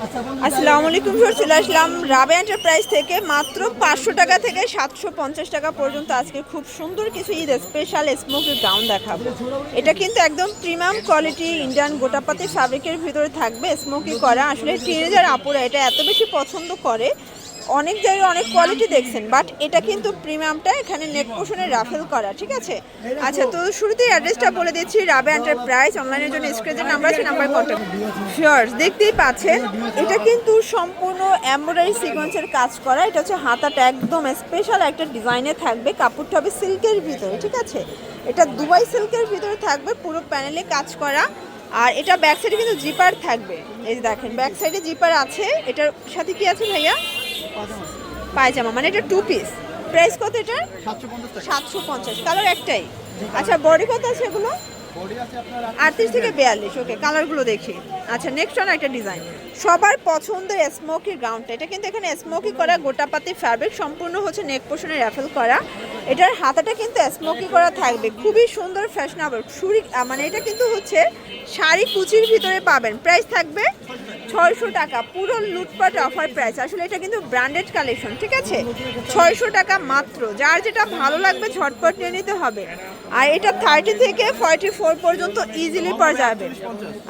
আসসালামু আলাইকুম, চলে আসলাম রাবে এন্টারপ্রাইজ থেকে। মাত্র 500 টাকা থেকে 750 টাকা পর্যন্ত আজকে খুব সুন্দর কিছু ঈদ স্পেশাল স্মোকি গাউন দেখাবো। এটা কিন্তু একদম প্রিমিয়াম কোয়ালিটি ইন্ডিয়ান গোটাপাতি ফ্যাব্রিকের ভিতরে থাকবে, স্মোকি করা। আসলে টিনেজার আপুরা এটা এত বেশি পছন্দ করে, অনেক জায়গায় অনেক কোয়ালিটি দেখছেন, বাট এটা কিন্তু প্রিমিয়ামটা। এখানে নেক পোর্শনে রাফেল করা, ঠিক আছে। আচ্ছা, তো শুরুতেই অ্যাড্রেসটা বলে দিচ্ছি, রাবে এন্টারপ্রাইজ। অনলাইনের জন্য স্ক্রিনের নাম্বার আছে, নাম্বার কন্ট্যাক্ট। শিওর্স, দেখতেই পাচ্ছেন এটা কিন্তু সম্পূর্ণ এমব্রয়ডারি সিকোয়েন্সের কাজ করা। এটা হচ্ছে হাতাটা একদম স্পেশাল একটা ডিজাইনে থাকবে, কাপড়টা হবে সিল্কের ভিতরে, ঠিক আছে। এটা দুবাই সিল্কের ভিতরে থাকবে, পুরো প্যানেলে কাজ করা। আর এটা ব্যাক সাইডে কিন্তু জিপার থাকবে, এই যে দেখেন ব্যাক সাইডে জিপার আছে। এটার সাথে কি আছে ভাইয়া? পায়জামা, মানে এটা 2 পিস। প্রাইস কত এটা? 750। কালার একটাই? আচ্ছা, বডি কত আছে এগুলো? 38 থেকে 42। ওকে, কালারগুলো দেখি। আচ্ছা, নেক্সট ওয়ান একটা ডিজাইন সবার পছন্দের স্মোকি গাউনটা। এটা কিন্তু এখানে স্মোকি করা গোটাপাতি ফ্যাব্রিক, সম্পূর্ণ হচ্ছে নেক পোর্শনে র্যাফেল করা। এটার হাতাটা কিন্তু স্মোকি করা থাকবে, খুবই সুন্দর ফ্যাশনেবল। মানে এটা কিন্তু হচ্ছে শাড়ি কুচির ভিতরে পাবেন। প্রাইস থাকবে 600 টাকা, পুরো লুটপাট অফার প্রাইস। আসলে এটা কিন্তু ব্র্যান্ডেড কালেকশন, ঠিক আছে। 600 টাকা মাত্র। যার যেটা ভালো লাগবে ঝটপট নিয়ে নিতে হবে। আর এটা 30 থেকে 44 পর্যন্ত ইজিলি পাওয়া যাবে।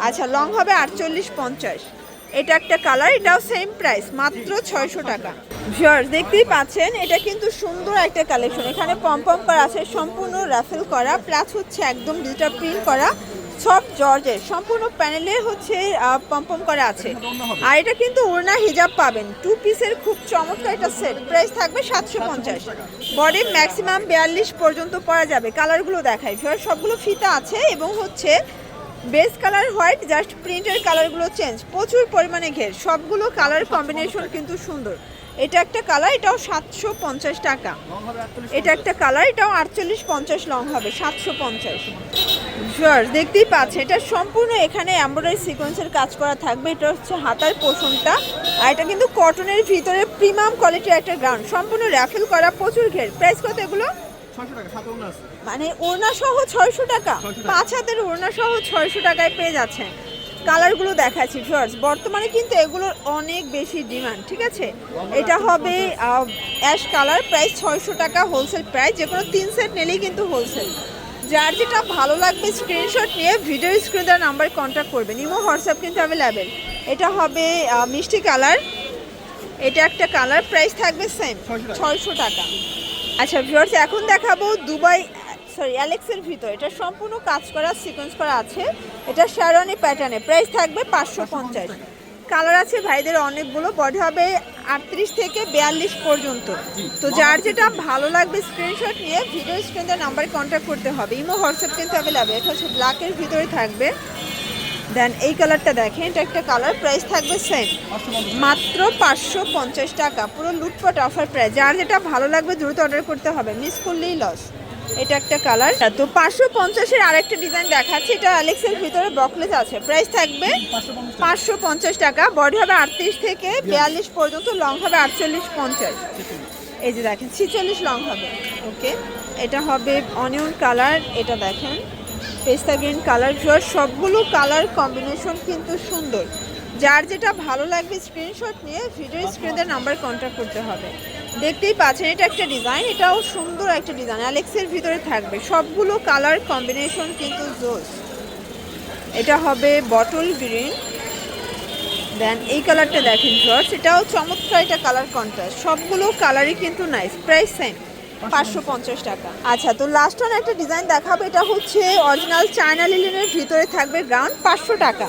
আচ্ছা, লং হবে 48-50। এটা একটা কালার, এটাও সেম প্রাইস, মাত্র 600 টাকা। ভিউয়ার্স, দেখতেই পাচ্ছেন এটা কিন্তু সুন্দর একটা কালেকশন। এখানে পম করা আছে, সম্পূর্ণ রাফেল করা, প্লাস হচ্ছে একদম ডিজিটাল প্রিন্ট করা, সব জর্জের, সম্পূর্ণ প্যানেলে হচ্ছে পম করা আছে। আর এটা কিন্তু ওড়না হিজাব পাবেন, 2 পিসের খুব চমৎকার একটা সেট। প্রাইস থাকবে 750। বডি ম্যাক্সিমাম 42 পর্যন্ত পরা যাবে। কালারগুলো দেখাই ভিউয়ার্স, সবগুলো ফিতা আছে এবং হচ্ছে বেস কালার হোয়াইট, জাস্ট প্রিন্টের কালারগুলো চেঞ্জ। প্রচুর পরিমাণে ঘের, সবগুলো কালার কম্বিনেশন কিন্তু সুন্দর। এটা একটা কালার, এটাও 750 টাকা। এটা একটা কালার, এটাও 48-50 লং হবে, 750। ভিউয়ার্স, দেখতেই পাচ্ছে এটা সম্পূর্ণ এখানে এমব্রয়ডারি সিকোয়েন্সের কাজ করা থাকবে। এটা হচ্ছে হাতার পোর্শনটা। আর এটা কিন্তু কটনের ভিতরে প্রিমিয়াম কোয়ালিটির একটা গ্রাউন্ড, সম্পূর্ণ র্যাফেল করা, প্রচুর ঘের। প্রাইস কত এগুলো? মানে ওড়না সহ 600 টাকা, 5 হাতের ওড়না সহ 600 টাকায় পেয়ে যাচ্ছেন। কালারগুলো দেখাচ্ছি ভিউয়ার্স, বর্তমানে কিন্তু এগুলোর অনেক বেশি ডিমান্ড, ঠিক আছে। এটা হবে অ্যাশ কালার, প্রাইস 600 টাকা হোলসেল প্রাইস। যে কোনো 3 সেট নিলেই কিন্তু হোলসেল। যার যেটা ভালো লাগবে স্ক্রিনশট নিয়ে ভিডিও স্ক্রিনে দেওয়া নাম্বারে কন্ট্যাক্ট করবেন। ইমো হোয়াটসঅ্যাপ কিন্তু অ্যাভেলেবেল। এটা হবে মিষ্টি কালার, এটা একটা কালার, প্রাইস থাকবে সেম 600 টাকা। আচ্ছা ভিউয়ার্স, এখন দেখাবো অ্যালেক্সের ভিতর। এটা সম্পূর্ণ কাজ করা, সিকোয়েন্স করা আছে। এটা শেরওয়ানি প্যাটার্নে, প্রাইস থাকবে 550। কালার আছে ভাইদের অনেকগুলো, বডি হবে 38 থেকে 42 পর্যন্ত। তো যার যেটা ভালো লাগবে স্ক্রিনশট নিয়ে ভিডিও স্ক্রিনের নাম্বারে কন্ট্যাক্ট করতে হবে। ইমো হোয়াটসঅ্যাপ কিন্তু অ্যাভেলেবেল। এটা হচ্ছে ব্ল্যাকের ভিতরে থাকবে। দেন এই কালারটা দেখেন, এটা একটা কালার, প্রাইস থাকবে সেম, মাত্র 550 টাকা। পুরো লুটপাট অফার প্রাইস। যার যেটা ভালো লাগবে দ্রুত অর্ডার করতে হবে, মিস করলেই লস। এটা একটা কালার। তো 550-এর আরেকটা ডিজাইন দেখাচ্ছি। এটা অ্যালেক্সের ভিতরে বকলেস আছে, প্রাইস থাকবে 550 টাকা। বডি হবে 38 থেকে 42 পর্যন্ত, লং হবে 48-50। এই যে দেখেন 46 লং হবে। ওকে, এটা হবে অনিয়ন কালার, এটা দেখেন পেস্তা গ্রিন কালার। সবগুলো কালার কম্বিনেশন কিন্তু সুন্দর। যার যেটা ভালো লাগবে স্ক্রিনশট নিয়ে ভিডিও স্ক্রিনের নাম্বার কন্ট্যাক্ট করতে হবে। দেখতেই পাচ্ছেন এটা একটা ডিজাইন, এটাও সুন্দর একটা ডিজাইন, অ্যালেক্সের ভিতরে থাকবে। সবগুলো কালার কম্বিনেশন কিন্তু জোস। এটা হবে বটল গ্রিন। দেন এই কালারটা দেখেন ভিউয়ার্স, এটাও চমৎকার, এটা কালার কন্ট্রাস্ট। সবগুলো কালারই কিন্তু নাইস। প্রাইস সেম, 550 টাকা। আচ্ছা, তো লাস্ট ওয়ান একটা ডিজাইন দেখাবো। এটা হচ্ছে অরিজিনাল চায়না লিলেনের ভিতরে থাকবে, গ্রাউন্ড 500 টাকা।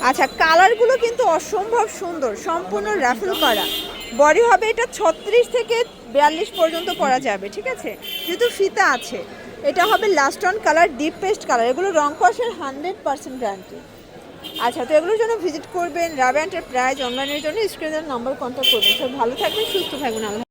আচ্ছা, কালারগুলো কিন্তু অসম্ভব সুন্দর, সম্পূর্ণ রাফেল করা। বডি হবে এটা 36 থেকে 42 পর্যন্ত পরা যাবে, ঠিক আছে, যেহেতু ফিতা আছে। এটা হবে last one colour, deep paste colour. এগুলো রং কষের 100% গ্যারান্টি। আচ্ছা, তো এগুলোর জন্য ভিজিট করবেন রাবে এন্টারপ্রাইজ। অনলাইনের জন্য স্ক্রিনের নাম্বার কন্ট্যাক্ট করবেন। সব ভালো থাকবেন, সুস্থ থাকবেন।